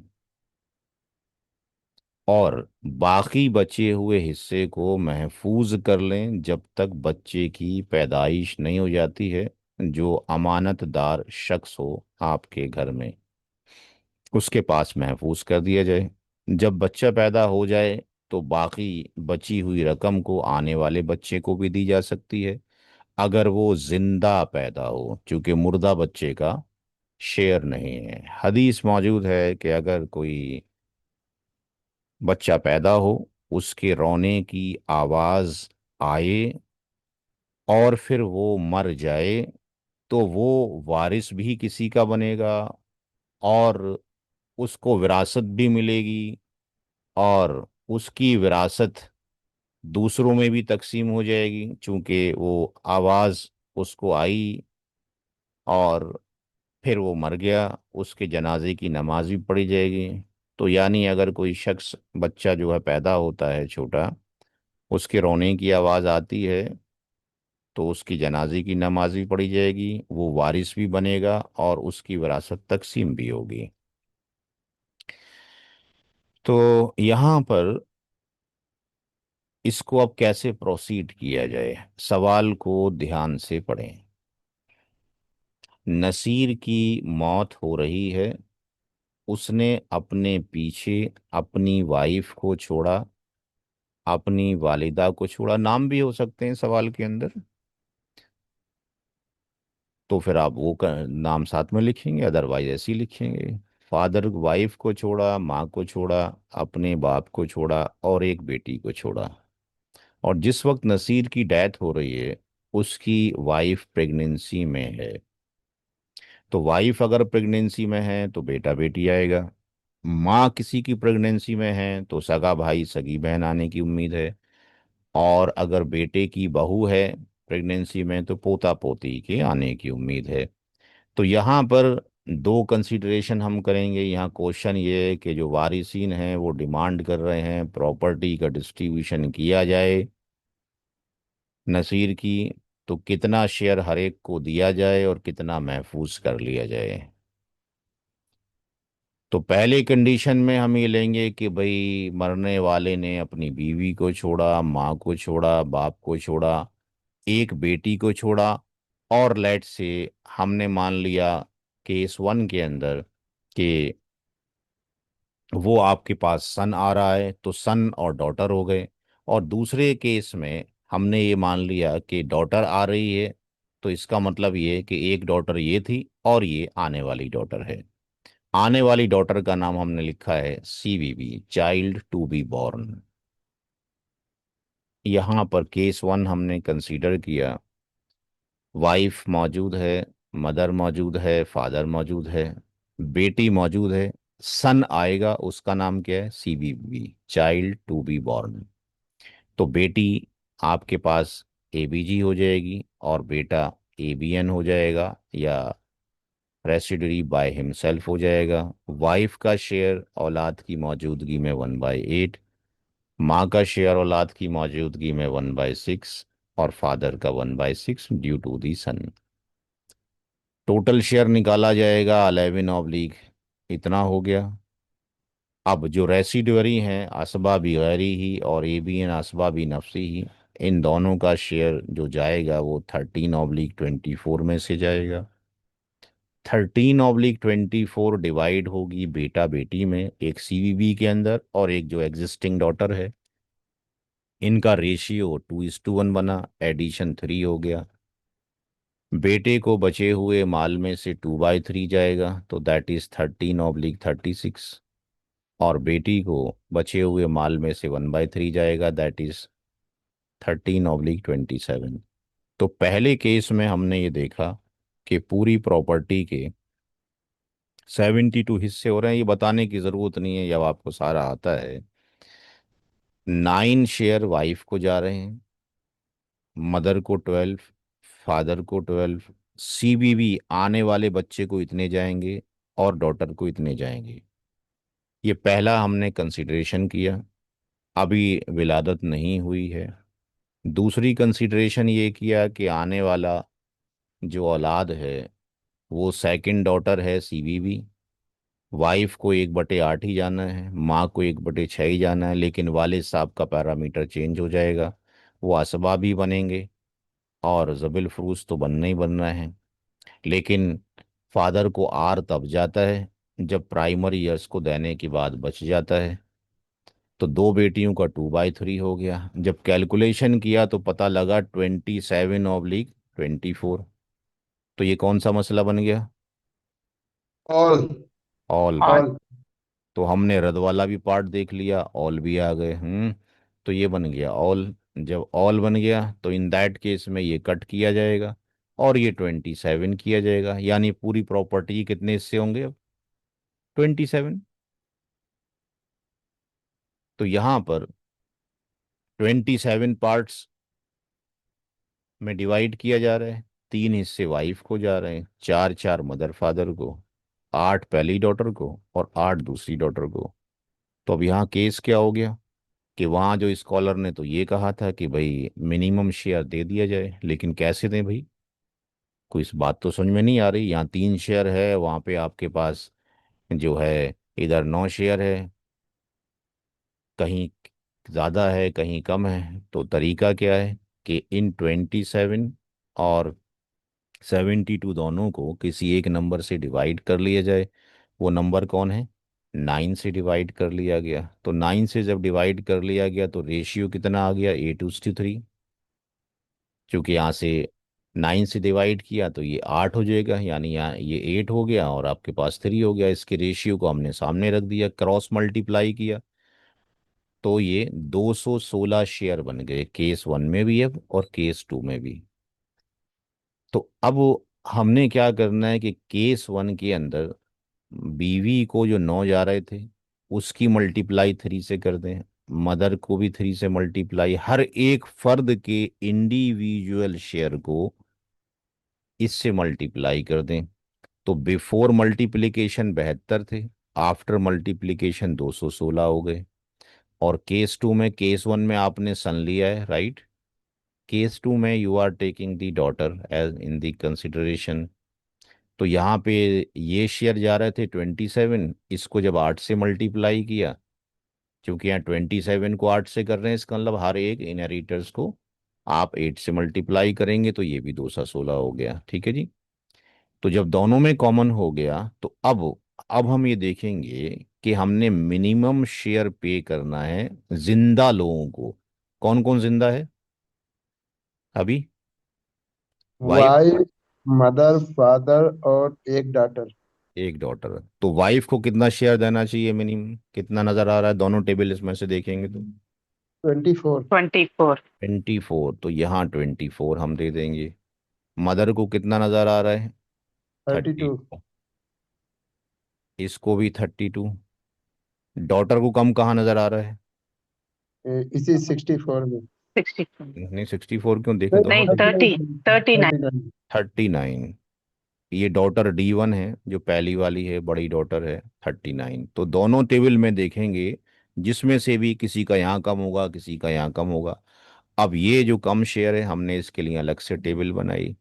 और बाकी बचे हुए हिस्से को महफूज कर लें जब तक बच्चे की पैदाइश नहीं हो जाती है। जो अमानतदार शख्स हो आपके घर में, उसके पास महफूज कर दिया जाए। जब बच्चा पैदा हो जाए तो बाकी बची हुई रकम को आने वाले बच्चे को भी दी जा सकती है, अगर वो जिंदा पैदा हो, क्योंकि मुर्दा बच्चे का शेयर नहीं है। हदीस मौजूद है कि अगर कोई बच्चा पैदा हो, उसके रोने की आवाज आए और फिर वो मर जाए, तो वो वारिस भी किसी का बनेगा, और उसको विरासत भी मिलेगी, और उसकी विरासत दूसरों में भी तकसीम हो जाएगी, चूंकि वो आवाज उसको आई और फिर वो मर गया, उसके जनाजे की नमाज भी पढ़ी जाएगी। तो यानी अगर कोई शख्स, बच्चा जो है पैदा होता है छोटा, उसके रोने की आवाज़ आती है, तो उसकी जनाजे की नमाज भी पढ़ी जाएगी, वो वारिस भी बनेगा और उसकी विरासत तकसीम भी होगी। तो यहाँ पर इसको अब कैसे प्रोसीड किया जाए, सवाल को ध्यान से पढ़ें। नसीर की मौत हो रही है, उसने अपने पीछे अपनी वाइफ को छोड़ा, अपनी वालिदा को छोड़ा, नाम भी हो सकते हैं सवाल के अंदर, तो फिर आप वो नाम साथ में लिखेंगे, अदरवाइज ऐसे ही लिखेंगे। फादर वाइफ को छोड़ा, माँ को छोड़ा, अपने बाप को छोड़ा और एक बेटी को छोड़ा। और जिस वक्त नसीर की डेथ हो रही है, उसकी वाइफ प्रेगनेंसी में है। तो वाइफ अगर प्रेगनेंसी में है तो बेटा बेटी आएगा। माँ किसी की प्रेगनेंसी में है तो सगा भाई सगी बहन आने की उम्मीद है। और अगर बेटे की बहू है प्रेगनेंसी में तो पोता पोती के आने की उम्मीद है। तो यहाँ पर दो कंसीडरेशन हम करेंगे। यहाँ क्वेश्चन ये है कि जो वारिसीन हैं वो डिमांड कर रहे हैं प्रॉपर्टी का डिस्ट्रीब्यूशन किया जाए नसीर की, तो कितना शेयर हर एक को दिया जाए और कितना महफूज कर लिया जाए। तो पहले कंडीशन में हम ये लेंगे कि भाई मरने वाले ने अपनी बीवी को छोड़ा, माँ को छोड़ा, बाप को छोड़ा, एक बेटी को छोड़ा, और लेट से हमने मान लिया केस 1 के अंदर कि वो आपके पास सन आ रहा है तो सन और डॉटर हो गए। और दूसरे केस में हमने ये मान लिया कि डॉटर आ रही है, तो इसका मतलब ये है कि एक डॉटर ये थी और ये आने वाली डॉटर है। आने वाली डॉटर का नाम हमने लिखा है CBB, child to be born. यहाँ पर केस 1 हमने कंसीडर किया, वाइफ मौजूद है, मदर मौजूद है, फादर मौजूद है, बेटी मौजूद है, सन आएगा, उसका नाम क्या है? CBB, child to be born. तो बेटी आपके पास ABG हो जाएगी और बेटा ABN हो जाएगा या रेसिडरी बाय हिमसेल्फ हो जाएगा। वाइफ का शेयर औलाद की मौजूदगी में 1/8, माँ का शेयर औलाद की मौजूदगी में 1/6 और फादर का 1/6 due to the son. Total share निकाला जाएगा 11 ऑब्लिक इतना हो गया। अब जो रेसिडुअरी हैं असबाबी गैरी ही और ABN असबाबी नफसी ही, इन दोनों का शेयर जो जाएगा वो 13/24 में से जाएगा। 13/24 डिवाइड होगी बेटा बेटी में, एक CBB के अंदर और एक जो एग्जिस्टिंग डॉटर है। इनका रेशियो 2:1 बना, एडिशन 3 हो गया। बेटे को बचे हुए माल में से 2/3 जाएगा तो दैट इज 13/36। और बेटी को बचे हुए माल में से 1/3 जाएगा, दैट इज 13/27। तो पहले केस में हमने ये देखा कि पूरी प्रॉपर्टी के 72 हिस्से हो रहे हैं। ये बताने की ज़रूरत नहीं है, जब आपको सारा आता है। 9 शेयर वाइफ को जा रहे हैं, मदर को 12, फादर को 12, CBB आने वाले बच्चे को इतने जाएंगे और डॉटर को इतने जाएंगे। ये पहला हमने कंसिडरेशन किया, अभी विलादत नहीं हुई है। दूसरी कंसिडरेशन ये किया कि आने वाला जो औलाद है वो सेकंड डॉटर है CBB। वाइफ को 1/8 ही जाना है, माँ को 1/6 ही जाना है, लेकिन वालिद साहब का पैरामीटर चेंज हो जाएगा, वो असबाब ही बनेंगे और जबिल फरूज तो बनना ही बनना है। लेकिन फादर को आर तब जाता है जब प्राइमरी ईयर्स को देने के बाद बच जाता है। तो दो बेटियों का 2/3 हो गया। जब कैलकुलेशन किया तो पता लगा 27/24। तो ये कौन सा मसला बन गया?
ऑल।
ऑल बन।
ऑल।
तो हमने रद वाला भी पार्ट देख लिया, ऑल भी आ गए। तो ये बन गया ऑल। जब ऑल बन गया तो इन दैट केस में ये कट किया जाएगा और ये 27 किया जाएगा, यानी पूरी प्रॉपर्टी कितने हिस्से होंगे अब? 27। तो यहाँ पर 27 पार्ट्स में डिवाइड किया जा रहा है। 3 हिस्से वाइफ को जा रहे हैं, 4 4 मदर फादर को, 8 पहली डॉटर को और 8 दूसरी डॉटर को। तो अब यहाँ केस क्या हो गया कि वहाँ जो स्कॉलर ने तो ये कहा था कि भाई मिनिमम शेयर दे दिया जाए, लेकिन कैसे दें भाई? कोई इस बात तो समझ में नहीं आ रही। यहाँ 3 शेयर है, वहाँ पे आपके पास जो है इधर 9 शेयर है, कहीं ज़्यादा है कहीं कम है। तो तरीका क्या है कि इन 27 और 72 दोनों को किसी एक नंबर से डिवाइड कर लिया जाए। वो नंबर कौन है? 9 से डिवाइड कर लिया गया। तो 9 से जब डिवाइड कर लिया गया तो रेशियो कितना आ गया? 8:3। क्योंकि यहाँ से 9 से डिवाइड किया तो ये 8 हो जाएगा, यानी यहाँ ये 8 हो गया और आपके पास 3 हो गया। इसके रेशियो को हमने सामने रख दिया, क्रॉस मल्टीप्लाई किया, तो ये 216 शेयर बन गए, केस 1 में भी अब और केस 2 में भी। तो अब हमने क्या करना है कि केस 1 के अंदर बीवी को जो 9 जा रहे थे उसकी मल्टीप्लाई 3 से कर दें, मदर को भी 3 से मल्टीप्लाई, हर एक फर्द के इंडिविजुअल शेयर को इससे मल्टीप्लाई कर दें। तो बिफोर मल्टीप्लिकेशन 72 थे, आफ्टर मल्टीप्लिकेशन 216 हो गए। और केस 2 में, केस 1 में आपने सन लिया है, राइट? केस 2 में you are taking the daughter as in the consideration. तो यहाँ पे ये शेयर जा रहे थे 27, इसको जब 8 से मल्टीप्लाई किया, क्योंकि यहाँ 27 को 8 से कर रहे हैं, इसका मतलब हर एक इनहेरिटर्स को आप 8 से मल्टीप्लाई करेंगे, तो ये भी 216 हो गया। ठीक है जी। तो जब दोनों में कॉमन हो गया तो अब अब हम ये देखेंगे कि हमने मिनिमम शेयर पे करना है जिंदा लोगों को। कौन कौन जिंदा है अभी? वाइफ,
वाइफ, मदर, फादर और एक डॉटर।
एक डॉटर। तो वाइफ को कितना शेयर देना चाहिए मिनिमम? कितना नजर आ रहा है दोनों टेबल इसमें से देखेंगे तो?
24।
24।
24, तो यहाँ 24 हम दे देंगे। मदर को कितना नजर आ रहा है?
32।
32, इसको भी 32। डॉटर को कम कहाँ नजर आ रहा है?
इसी 64 में।
64।
नहीं, 64 क्यों, देखें दोनों
नहीं,
टेबल।
30। 39।
39।
39। ये डॉटर D1 है, जो पहली वाली है, बड़ी डॉटर है। 39, तो दोनों टेबल में देखेंगे, जिसमें से भी किसी का यहाँ कम होगा, किसी का यहाँ कम होगा। अब ये जो कम शेयर है, हमने इसके लिए अलग से टेबल बनाई,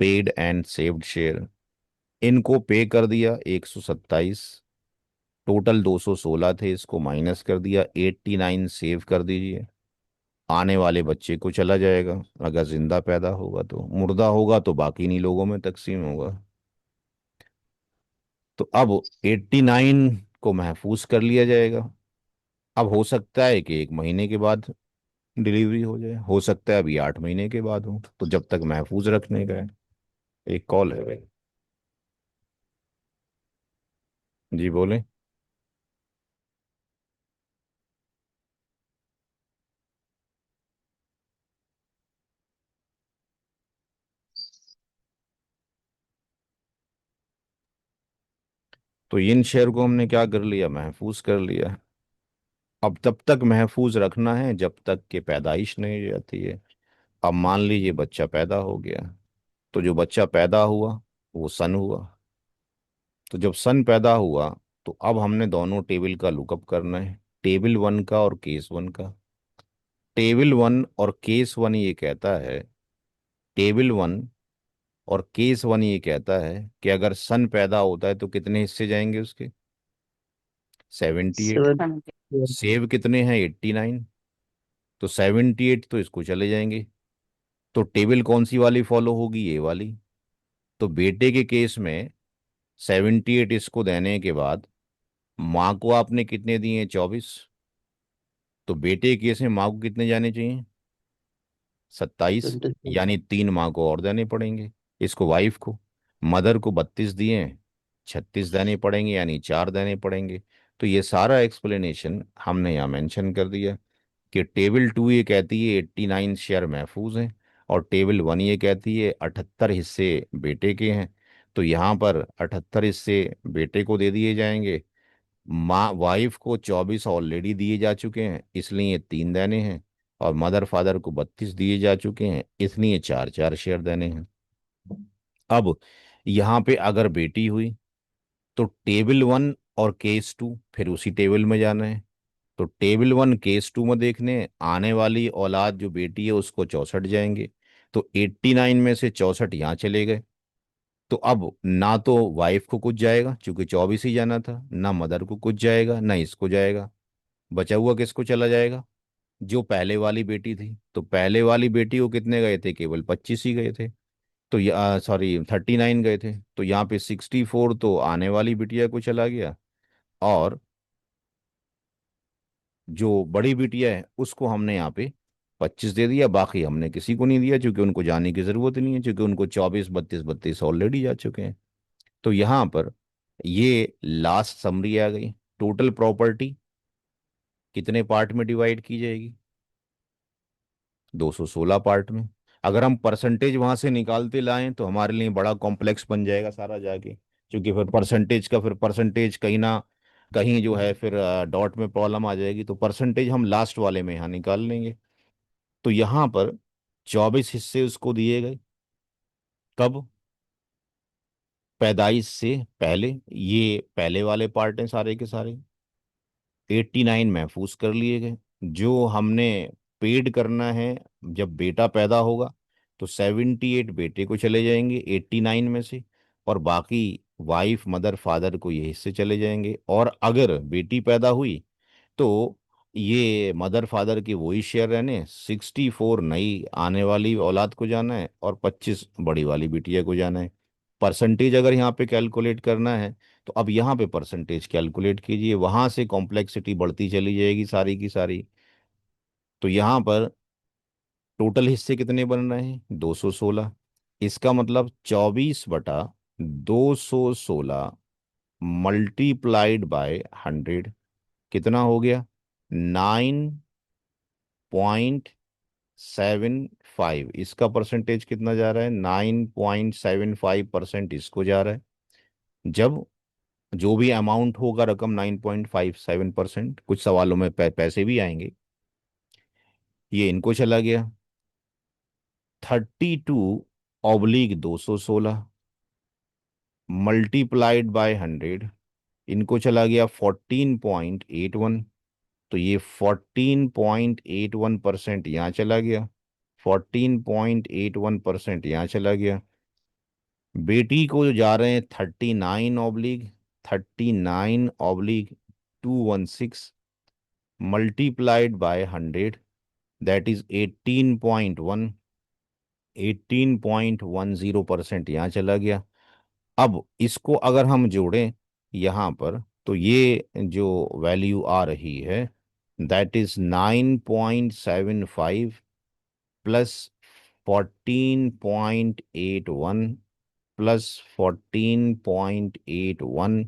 पेड एंड सेव्ड शेयर। इनको पे कर दिया 127, टोटल 216 थे, इसको माइनस कर दिया 89, सेव कर दीजिए। आने वाले बच्चे को चला जाएगा, अगर जिंदा पैदा होगा तो। मुर्दा होगा तो बाकी नहीं लोगों में तकसीम होगा। तो अब 89 को महफूज कर लिया जाएगा। अब हो सकता है कि 1 महीने के बाद डिलीवरी हो जाए, हो सकता है अभी 8 महीने के बाद हो, तो जब तक महफूज रखने का है। एक कॉल है भाई। जी बोले। तो इन शेयर को हमने क्या कर लिया, महफूज कर लिया। अब तब तक महफूज रखना है जब तक कि पैदाइश नहीं हो जाती है। अब मान लीजिए बच्चा पैदा हो गया, तो जो बच्चा पैदा हुआ वो सन हुआ। तो जब सन पैदा हुआ, तो अब हमने दोनों टेबल का लुकअप करना है, टेबल 1 का और केस 1 का। टेबल 1 और केस 1 ये कहता है, टेबल 1 और केस 1 ये कहता है कि अगर सन पैदा होता है तो कितने हिस्से जाएंगे उसके? 78।
70।
सेव कितने हैं? 89। तो 78 तो इसको चले जाएंगे। तो टेबल कौन सी वाली फॉलो होगी? ये वाली। तो बेटे के केस में 78 इसको देने के बाद माँ को आपने कितने दिए? 24। तो बेटे के केस में माँ को कितने जाने चाहिए? 27।
24।
यानी 3 माँ को और देने पड़ेंगे, इसको वाइफ को। मदर को 32 दिए, 36 देने पड़ेंगे, यानी 4 देने पड़ेंगे। तो ये सारा एक्सप्लेनेशन हमने यहाँ मेंशन कर दिया कि टेबल 2 ये कहती है 89 शेयर महफूज हैं, और टेबल 1 ये कहती है 78 हिस्से बेटे के हैं। तो यहाँ पर 78 हिस्से बेटे को दे दिए जाएंगे। माँ वाइफ को 24 ऑलरेडी दिए जा चुके हैं, इसलिए 3 देने हैं। और मदर फादर को 32 दिए जा चुके हैं, इसलिए 4 4 शेयर देने हैं। अब यहाँ पे अगर बेटी हुई, तो टेबल 1 और केस 2 फिर उसी टेबल में जाना है। तो टेबल 1 केस 2 में देखने, आने वाली औलाद जो बेटी है उसको 64 जाएंगे। तो 89 में से 64 यहाँ चले गए। तो अब ना तो वाइफ को कुछ जाएगा, क्योंकि 24 ही जाना था, ना मदर को कुछ जाएगा, ना इसको जाएगा। बचा हुआ किसको चला जाएगा? जो पहले वाली बेटी थी। तो पहले वाली बेटी को कितने गए थे? केवल 25 ही गए थे। तो सॉरी 39 गए थे। तो यहाँ पे 64 तो आने वाली बिटिया को चला गया, और जो बड़ी बिटिया है उसको हमने यहाँ पे 25 दे दिया। बाकी हमने किसी को नहीं दिया, क्योंकि उनको जाने की जरूरत ही नहीं है, क्योंकि उनको 24 32 32 ऑलरेडी जा चुके हैं। तो यहाँ पर ये लास्ट समरी आ गई। टोटल प्रॉपर्टी कितने पार्ट में डिवाइड की जाएगी? 216 पार्ट में। अगर हम परसेंटेज वहां से निकालते लाएं तो हमारे लिए बड़ा कॉम्प्लेक्स बन जाएगा सारा जाके, क्योंकि फिर परसेंटेज कहीं ना कहीं जो है फिर डॉट में प्रॉब्लम आ जाएगी। तो परसेंटेज हम लास्ट वाले में यहाँ निकाल लेंगे। तो यहाँ पर 24 हिस्से उसको दिए गए। कब? पैदाइश से पहले। ये पहले वाले पार्ट हैं सारे के सारे। 89 महफूज कर लिए गए। जो हमने पेड करना है जब बेटा पैदा होगा, तो 78 बेटे को चले जाएंगे 89 में से, और बाकी वाइफ मदर फादर को ये हिस्से चले जाएंगे। और अगर बेटी पैदा हुई, तो ये मदर फादर की वही शेयर रहने, 64 नई आने वाली औलाद को जाना है, और 25 बड़ी वाली बिटिया को जाना है। परसेंटेज अगर यहाँ पे कैलकुलेट करना है तो अब यहाँ पे परसेंटेज कैलकुलेट कीजिए, वहां से कॉम्प्लेक्सिटी बढ़ती चली जाएगी सारी की सारी। तो यहाँ पर टोटल हिस्से कितने बन रहे हैं, 216। इसका मतलब 24/216 मल्टीप्लाइड बाय 100 कितना हो गया, 9.75। इसका परसेंटेज कितना जा रहा है, 9.75% इसको जा रहा है। जब जो भी अमाउंट होगा रकम 9.57%, कुछ सवालों में पैसे भी आएंगे, ये इनको चला गया। 32/216 मल्टीप्लाइड बाय 100, इनको चला गया 14.81। तो ये 14.81% यहाँ चला गया, 14.81% यहाँ चला गया। बेटी को जो जा रहे हैं 39/216 मल्टीप्लाइड बाय 100, दैट इज 18.10% यहाँ चला गया। अब इसको अगर हम जोड़ें यहाँ पर तो ये जो वैल्यू आ रही है that is 9.75 plus 14.81 plus 14.81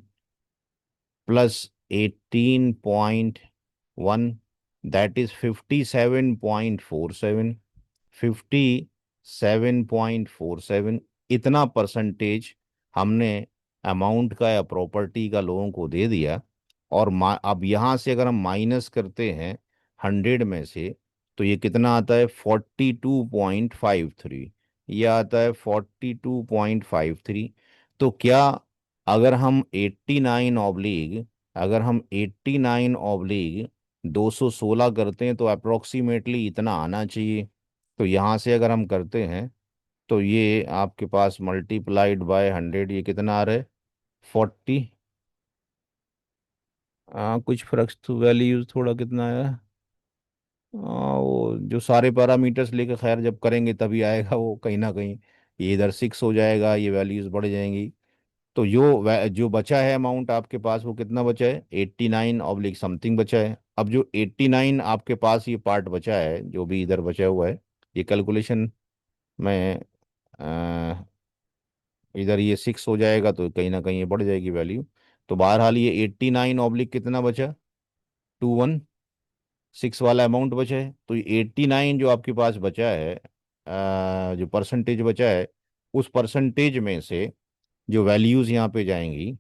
plus 18.1, that is 57.47। 57.47 इतना परसेंटेज हमने अमाउंट का या प्रॉपर्टी का लोगों को दे दिया। और अब यहाँ से अगर हम माइनस करते हैं 100 में से तो ये कितना आता है, 42.53। ये आता है 42.53। तो क्या अगर हम 216 करते हैं तो अप्रोक्सीमेटली इतना आना चाहिए। तो यहाँ से अगर हम करते हैं तो ये आपके पास मल्टीप्लाइड बाय 100 ये कितना आ रहा है, 40। कुछ फर्क तो वैल्यूज थोड़ा कितना आया, वो जो सारे पैरामीटर्स लेकर खैर जब करेंगे तभी आएगा वो कहीं ना कहीं। ये इधर 6 हो जाएगा, ये वैल्यूज बढ़ जाएंगी। तो जो बचा है अमाउंट आपके पास वो कितना बचा है, 89 समथिंग बचा है। अब जो 89 आपके पास ये पार्ट बचा है जो भी इधर बचा हुआ है, ये कैलकुलेशन में इधर ये 6 हो जाएगा तो कहीं ना कहीं ये बढ़ जाएगी वैल्यू। तो बहरहाल ये 89 कितना बचा, 216 वाला अमाउंट बचा है। तो ये 89 जो आपके पास बचा है, जो परसेंटेज बचा है, उस परसेंटेज में से जो वैल्यूज यहाँ पे जाएंगी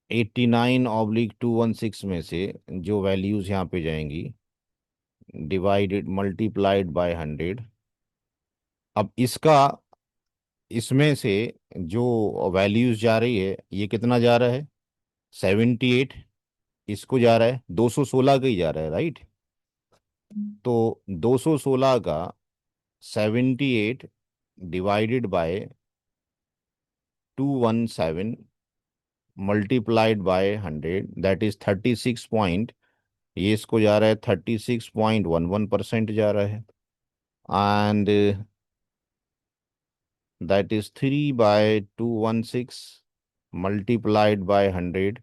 89/216 में से जो वैल्यूज यहाँ पे जाएंगी डिवाइडेड मल्टीप्लाइड बाय 100। अब इसमें से जो वैल्यूज जा रही है ये कितना जा रहा है, 78। इसको जा रहा है 216 का ही जा रहा है, राइट। तो 216 का 78 divided by 217 multiplied by 100 that is 36 point, ये इसको जा रहा है 36.11% जा रहा है। And that is 3/216 multiplied by 100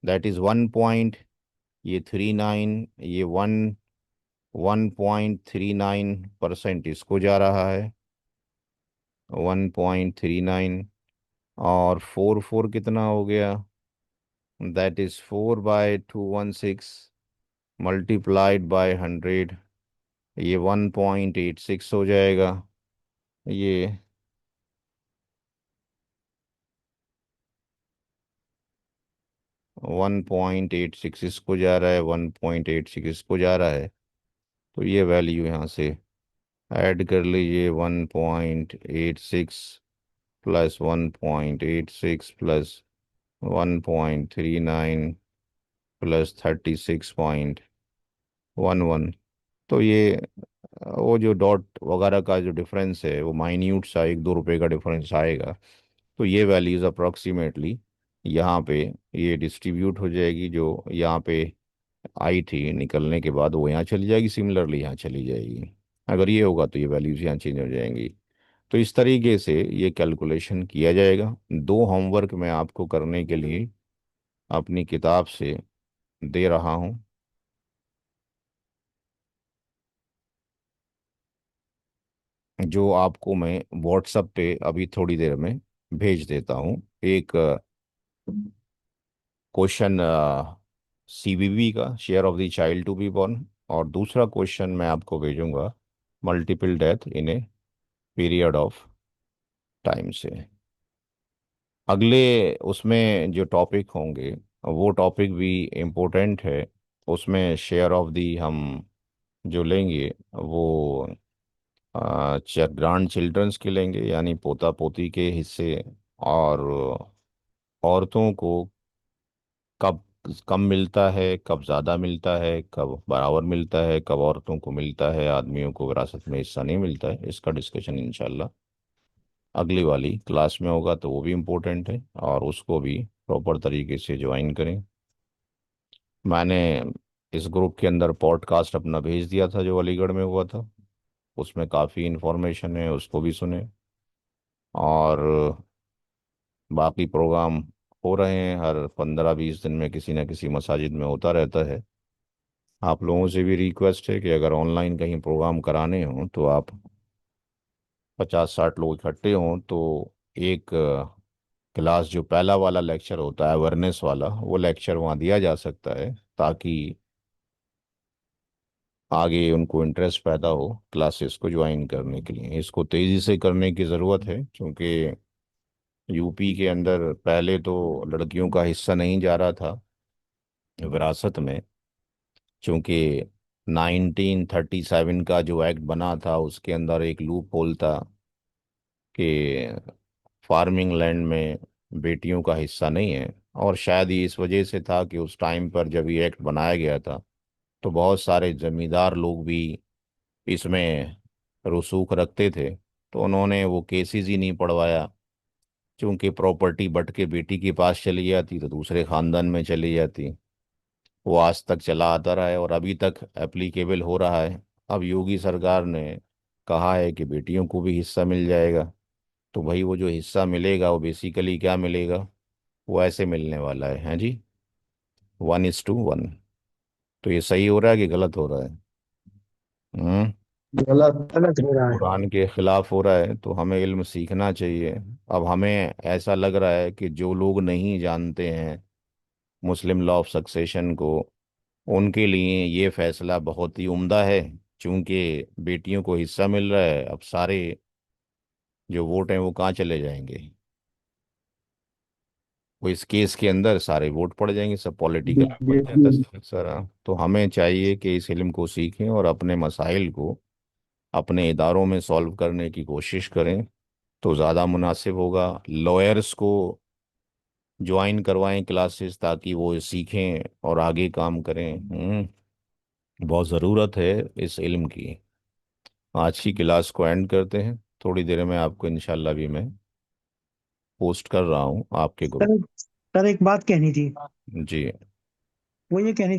that is 1.39, ये 1.39% इसको जा रहा है, 1.39। और 4 कितना हो गया, दैट इज 4/216 मल्टीप्लाइड बाय 100, ये 1.86 हो जाएगा। ये 1.86 इसको जा रहा है, 1.86 इसको जा रहा है। तो ये वैल्यू यहाँ से ऐड कर लीजिए, 1.86 प्लस 1.86 प्लस 1.39 प्लस 36.11। तो ये वो जो डॉट वगैरह का जो डिफरेंस है वो माइन्यूट सा 1-2 रुपए का डिफरेंस आएगा। तो ये वैल्यूज़ अप्रॉक्सीमेटली यहाँ पे ये डिस्ट्रीब्यूट हो जाएगी, जो यहाँ पे आई थी निकलने के बाद वो यहाँ चली जाएगी, सिमिलरली यहाँ चली जाएगी। अगर ये होगा तो ये वैल्यूज यहाँ चेंज हो जाएंगी। तो इस तरीके से ये कैलकुलेशन किया जाएगा। दो होमवर्क मैं आपको करने के लिए अपनी किताब से दे रहा हूँ, जो आपको मैं व्हाट्सएप पे अभी थोड़ी देर में भेज देता हूँ। एक क्वेश्चन सीबीबी का, share of the child to be born, और दूसरा क्वेश्चन मैं आपको भेजूंगा multiple death in a period of time से। अगले उसमें जो टॉपिक होंगे वो टॉपिक भी इम्पोर्टेंट है। उसमें शेयर ऑफ दी हम जो लेंगे वो ग्रांड चिल्ड्रंस के लेंगे, यानी पोता पोती के हिस्से। और औरतों को कब कम मिलता है, कब ज़्यादा मिलता है, कब बराबर मिलता है, कब औरतों को मिलता है, आदमियों को विरासत में हिस्सा नहीं मिलता है, इसका डिस्कशन इंशाल्लाह अगली वाली क्लास में होगा। तो वो भी इम्पोर्टेंट है और उसको भी प्रॉपर तरीके से ज्वाइन करें। मैंने इस ग्रुप के अंदर पॉडकास्ट अपना भेज दिया था जो अलीगढ़ में हुआ था, उसमें काफ़ी इन्फॉर्मेशन है, उसको भी सुने। और बाकी प्रोग्राम हो रहे हैं, हर 15-20 दिन में किसी न किसी मसाजिद में होता रहता है। आप लोगों से भी रिक्वेस्ट है कि अगर ऑनलाइन कहीं प्रोग्राम कराने हों तो आप 50-60 लोग इकट्ठे हों तो एक क्लास, जो पहला वाला लेक्चर होता है अवेयरनेस वाला, वो लेक्चर वहाँ दिया जा सकता है, ताकि आगे उनको इंटरेस्ट पैदा हो क्लासेस को ज्वाइन करने के लिए। इसको तेज़ी से करने की ज़रूरत है, क्योंकि यूपी के अंदर पहले तो लड़कियों का हिस्सा नहीं जा रहा था विरासत में, क्योंकि 1937 का जो एक्ट बना था उसके अंदर एक लूप होल था कि फार्मिंग लैंड में बेटियों का हिस्सा नहीं है। और शायद ये इस वजह से था कि उस टाइम पर जब ये एक्ट बनाया गया था तो बहुत सारे जमींदार लोग भी इसमें रसूख रखते थे, तो उन्होंने वो केसेस ही नहीं पढ़वाया। क्योंकि प्रॉपर्टी बट के बेटी के पास चली जाती तो दूसरे खानदान में चली जाती। वो आज तक चला आता रहा है और अभी तक एप्लीकेबल हो रहा है। अब योगी सरकार ने कहा है कि बेटियों को भी हिस्सा मिल जाएगा। तो भाई वो जो हिस्सा मिलेगा वो बेसिकली क्या मिलेगा, वो ऐसे मिलने वाला है, हैं जी, 1:1। तो ये सही हो रहा है कि गलत हो रहा है? हम्म।
गलत।
गलत हो रहा है।
कुरान के खिलाफ हो रहा है, तो हमें इल्म सीखना चाहिए। अब हमें ऐसा लग रहा है कि जो लोग नहीं जानते हैं मुस्लिम लॉ ऑफ सक्सेशन को, उनके लिए ये फैसला बहुत ही उम्दा है। क्योंकि बेटियों को हिस्सा मिल रहा है, अब सारे जो वोट हैं वो कहाँ चले जाएंगे? वो इस केस के अंदर सारे वोट पड़ जाएंगे, सब पॉलिटिकल होते हैं
बीजेपी।
सारा। तो हमें चाहिए कि इस इल्म को सीखें और अपने मसाइल को अपने इदारों में सॉल्व करने की कोशिश करें, तो ज़्यादा मुनासिब होगा। लॉयर्स को ज्वाइन करवाएं क्लासेस, ताकि वो सीखें और आगे काम करें। बहुत ज़रूरत है इस इल्म की। आज की क्लास को एंड करते हैं, थोड़ी देर में आपको इंशाल्लाह भी मैं पोस्ट कर रहा हूँ आपके ग्रुप।
सर, सर एक बात कहनी थी।
जी।
वो ये कहनी